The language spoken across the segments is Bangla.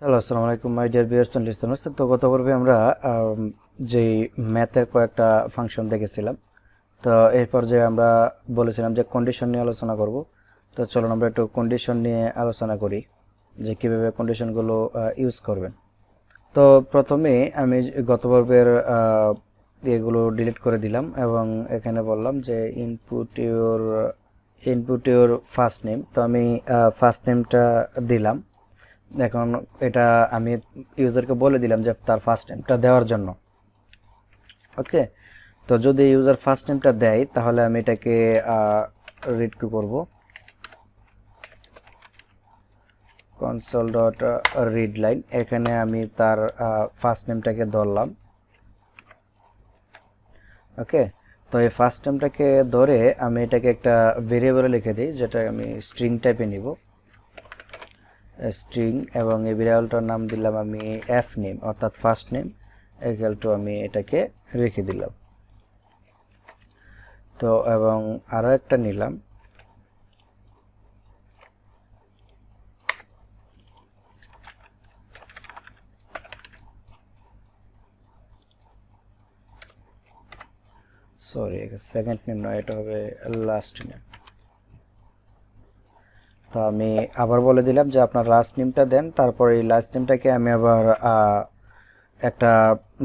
হ্যালো, আসসালামু আলাইকুম my dear viewers and listeners. তো গত পর্বে আমরা যে ম্যাথের কয়েকটা ফাংশন দেখেছিলাম। তো এই পর্যায়ে আমরা বলেছিলাম যে কন্ডিশন নিয়ে আলোচনা করব। তো চলুন আমরা একটু কন্ডিশন নিয়ে আলোচনা করি যে কীভাবে কন্ডিশনগুলো ইউজ করবেন। তো প্রথমে আমি গত পর্বের এগুলো ডিলিট করে দিলাম এবং এখানে বললাম যে ইনপুট ইউর ফার্স্ট নেম। তো আমি ফার্স্ট নেমটা দিলাম। এখন এটা আমি ইউজারকে বলে দিলাম যে তার ফার্স্ট নেমটা দেওয়ার জন্য। ওকে, তো যদি ইউজার ফার্স্ট নেমটা দেয় তাহলে আমি এটাকে রিড কি করব, কনসোল ডট রিড লাইন। এখানে আমি তার ফার্স্ট নেমটাকে ধরলাম। ওকে, তো এই ফার্স্ট নেমটাকে ধরে আমি এটাকে একটা ভেরিয়েবলে লিখে দিই, যেটা আমি স্ট্রিং টাইপে নিব স্ট্রিং, এবং এই ভেরিয়েবলটার নাম দিলাম আমি এফ নেম, অর্থাৎ ফার্স্ট নেম ইকুয়াল টু আমি এটাকে রেখে দিলাম। তো এবং আরও একটা নিলাম, সরি সেকেন্ড নেম নয়, এটা হবে লাস্ট নেম। তো আমি আবার বলে দিলাম যে আপনার লাস্ট নেমটা দেন, তারপর এই লাস্ট নেমটাকে আমি আবার একটা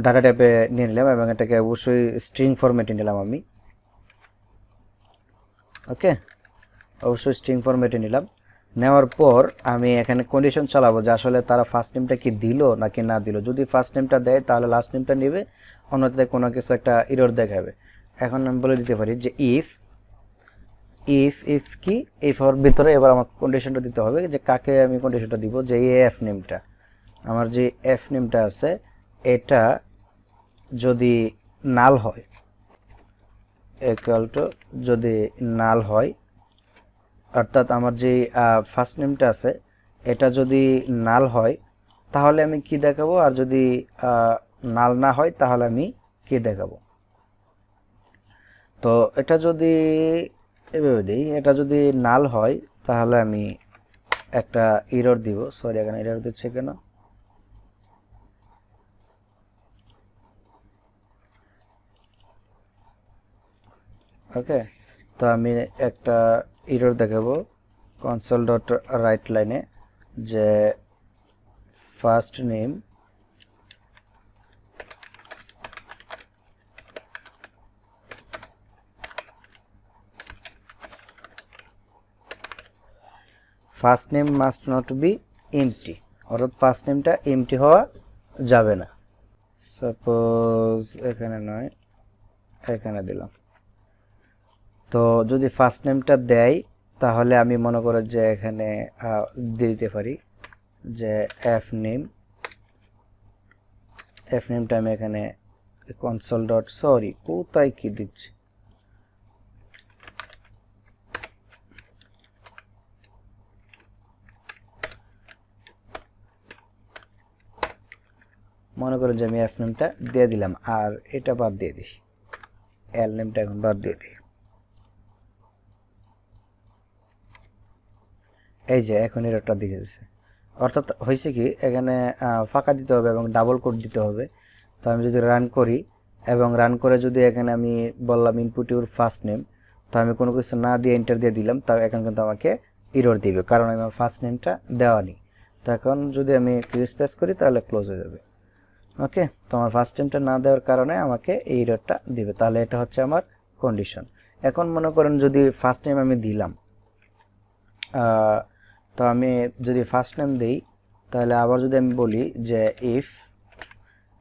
ডাটা টাইপে নিয়ে নিলাম এবং এটাকে অবশ্যই স্ট্রিং ফরম্যাটে নিলাম আমি। ওকে, অবশ্যই স্ট্রিং ফরম্যাটে নিলাম। নেওয়ার পর আমি এখানে কন্ডিশন চালাবো যে আসলে তারা ফার্স্ট নেমটা কি দিল নাকি না দিল। যদি ফার্স্ট নেমটা দেয় তাহলে লাস্ট নেমটা নেবে, অন্যথায় কোনো কিছু একটা এরর দেখাবে। এখন আমি বলে দিতে পারি যে ইফ কি ইফ এর ভিতরে এবার আমার কন্ডিশনটা দিতে হবে যে কাকে আমি কন্ডিশনটা দিব, যে এফ নেমটা, আমার যে এফ নেমটা আছে এটা যদি নাল হয়, ইকুয়াল টু যদি নাল হয়, অর্থাৎ আমার যে ফার্স্ট নেমটা আছে এটা যদি নাল হয় তাহলে আমি কি দেখাবো, আর যদি নাল না হয় তাহলে আমি কি দেখাবো। তো এটা যদি এভাবে দিই, এটা যদি নাল হয় তাহলে আমি একটা এরর দিব। সরি, এখানে এরর দিচ্ছে কেন? ওকে, তো আমি একটা এরর দেখাবো কনসোল ডট রাইট লাইনে যে first name must not be empty, অর্থাৎ ফার্স্ট নেমটা এমটি হওয়া যাবে না। সাপোজ এখানে নয়, এখানে দিলাম। তো যদি ফার্স্ট নেমটা দেয় তাহলে আমি মনে করি যে এখানে দিতে পারি যে এফ নেমটা আমি এখানে কনসোল ডট, সরি কোথায় কি দিচ্ছি, মনে করেন যে আমি এফ নেমটা দিয়ে দিলাম আর এটা বাদ দিয়ে দিই, এল নেমটা এখন বাদ দিয়ে দিই। এই যে এখন এররটা দেখে দিচ্ছে, অর্থাৎ হয়েছে কি এখানে ফাঁকা দিতে হবে এবং ডাবল কোড দিতে হবে। তো আমি যদি রান করি এবং রান করে যদি এখানে আমি বললাম ইনপুট ইউর ফার্স্ট নেম, তো আমি কোনো কিছু না দিয়ে এন্টার দিয়ে দিলাম, তা এখন কিন্তু আমাকে এরর দিবে, কারণ আমার ফার্স্ট নেমটা দেওয়া নেই। তো এখন যদি আমি স্পেস করি তাহলে ক্লোজ হয়ে যাবে। ওকে, তো আমার ফার্স্ট নেমটা না দেওয়ার কারণে আমাকে এই এররটা দিবে। তাহলে এটা হচ্ছে আমার কন্ডিশন। এখন মনে করেন যদি ফার্স্ট নেম আমি দিলাম, তো আমি যদি ফার্স্ট নেম দিই তাহলে আবার যদি আমি বলি যে ইফ,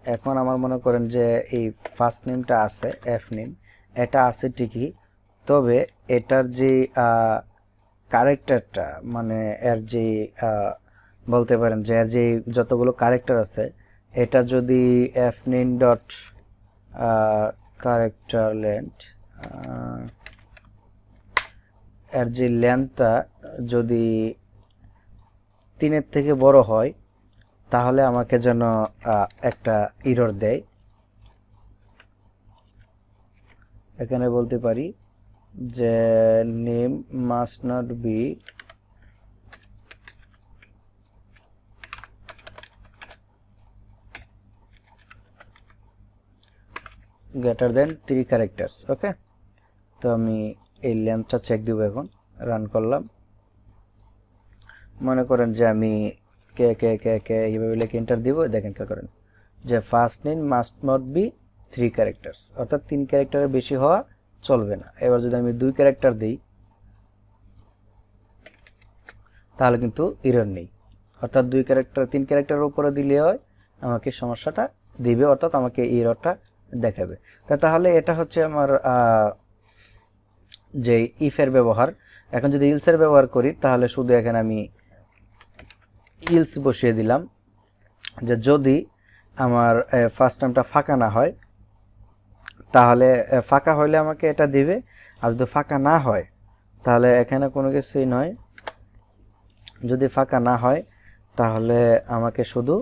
এখন আমার মনে করেন যে এই ফার্স্ট নেমটা আছে এফ নেম, এটা আছে ঠিকই, তবে এটার যে ক্যারেক্টারটা, মানে এর যে বলতে পারেন যে এর যে যতগুলো ক্যারেক্টার আছে, এটা যদি F name dot character length, এর যে লেন্থটা যদি 3-এর থেকে বড় হয় তাহলে আমাকে যেন একটা এরর দেয়। এখানে বলতে পারি যে name must not be greater than 3 characters. Okay, তো আমি এই লেন্থটা চেক দিব, এখন রান করলাম। মনে করেন যে আমি কে কে কে কে এইভাবে লিখে এন্টার দিব, দেখেন কি করেন যে first name must not be 3 characters, অর্থাৎ 3 ক্যারেক্টারের বেশি হওয়া চলবে না। এবার যদি আমি 2 ক্যারেক্টার দিই তাহলে কিন্তু এরর নেই, অর্থাৎ 2 ক্যারেক্টার 3 ক্যারেক্টারের উপরে দিলে হয় আমাকে সমস্যাটা দিবে, অর্থাৎ আমাকে এই এররটা দেখাবে। তাহলে এটা হচ্ছে আমার যে ইফের ব্যবহার। এখন যদি ইলসের ব্যবহার করি তাহলে শুধু এখানে আমি ইলস বসিয়ে দিলাম, যে যদি আমার ফার্স্ট টার্মটা ফাঁকা না হয়, তাহলে ফাঁকা হলে আমাকে এটা দিবে, আর যদি ফাঁকা না হয় তাহলে এখানে কোনো কিছুই নয়। যদি ফাঁকা না হয় তাহলে আমাকে শুধু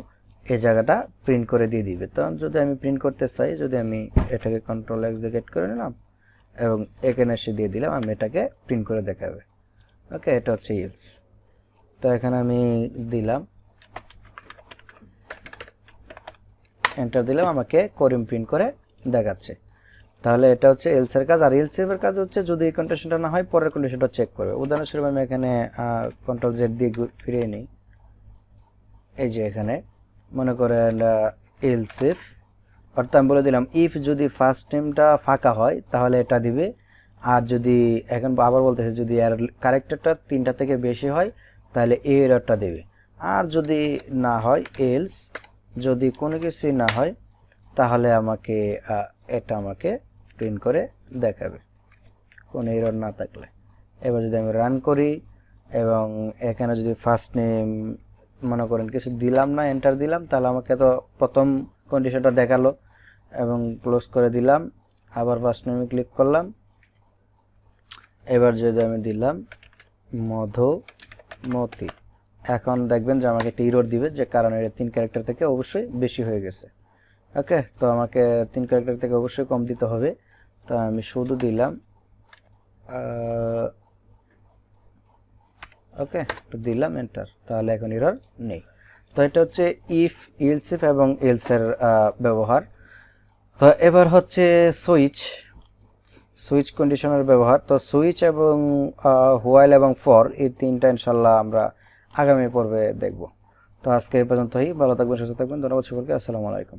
এই জায়গাটা প্রিন্ট করে দিয়ে দিবে। তখন যদি আমি প্রিন্ট করতে চাই, যদি আমি এটাকে কন্ট্রোল এক্স দিয়ে গেট করে নিলাম এবং এখানে এসে দিয়ে দিলাম, আমি এটাকে প্রিন্ট করে দেখাবে। ওকে, এটা হচ্ছে ইলস। তো এখানে আমি দিলাম, এন্টার দিলাম, আমাকে করিম প্রিন্ট করে দেখাচ্ছে। তাহলে এটা হচ্ছে এলসের কাজ। আর এলসের কাজ হচ্ছে যদি এই কন্ডিশনটা না হয় পরের কন্ডিশনটা চেক করবে। উদাহরণস্বরূপ আমি এখানে কন্ট্রোল জেড দিয়ে ফিরিয়ে নিই, এই যে এখানে মনে করেন এলসিফ, অর্থাৎ আমি বলে দিলাম ইফ যদি ফার্স্ট নেমটা ফাঁকা হয় তাহলে এটা দিবে, আর যদি এখন আবার বলতেছে যদি এর ক্যারেক্টারটা 3টা থেকে বেশি হয় তাহলে এই এররটা দেবে। আর যদি না হয় এলস, যদি কোনো কিছুই না হয় তাহলে আমাকে এটা আমাকে প্রিন্ট করে দেখাবে কোনো এরর না থাকলে। এবার যদি আমি রান করি এবং এখানে যদি ফার্স্ট নেম মনে করেন কিছু দিলাম না, এন্টার দিলাম, তাহলে আমাকে তো প্রথম কন্ডিশনটা দেখালো এবং ক্লোজ করে দিলাম। আবার ফার্স্ট নেমে ক্লিক করলাম। এবার যদি আমি দিলাম মধুমতি, এখন দেখবেন যে আমাকে একটা এরর দিবে, যে কারণ এটা 3 ক্যারেক্টার থেকে অবশ্যই বেশি হয়ে গেছে। ওকে, তো আমাকে 3 ক্যারেক্টার থেকে অবশ্যই কম দিতে হবে। তো আমি শুধু দিলাম ওকে, তো দিলাম এন্টার, তাহলে এখন এরর নেই। তো এটা হচ্ছে ইফ, ইলসিফ এবং এলসের ব্যবহার। তো এবার হচ্ছে সুইচ কন্ডিশনের ব্যবহার। তো সুইচ এবং হোয়াইল এবং ফর, এই 3টা ইনশাল্লাহ আমরা আগামী পর্বে দেখব। তো আজকে এই পর্যন্তই, ভালো থাকবেন, সুস্থ থাকবেন, ধন্যবাদ সকলকে, আসসালামু আলাইকুম।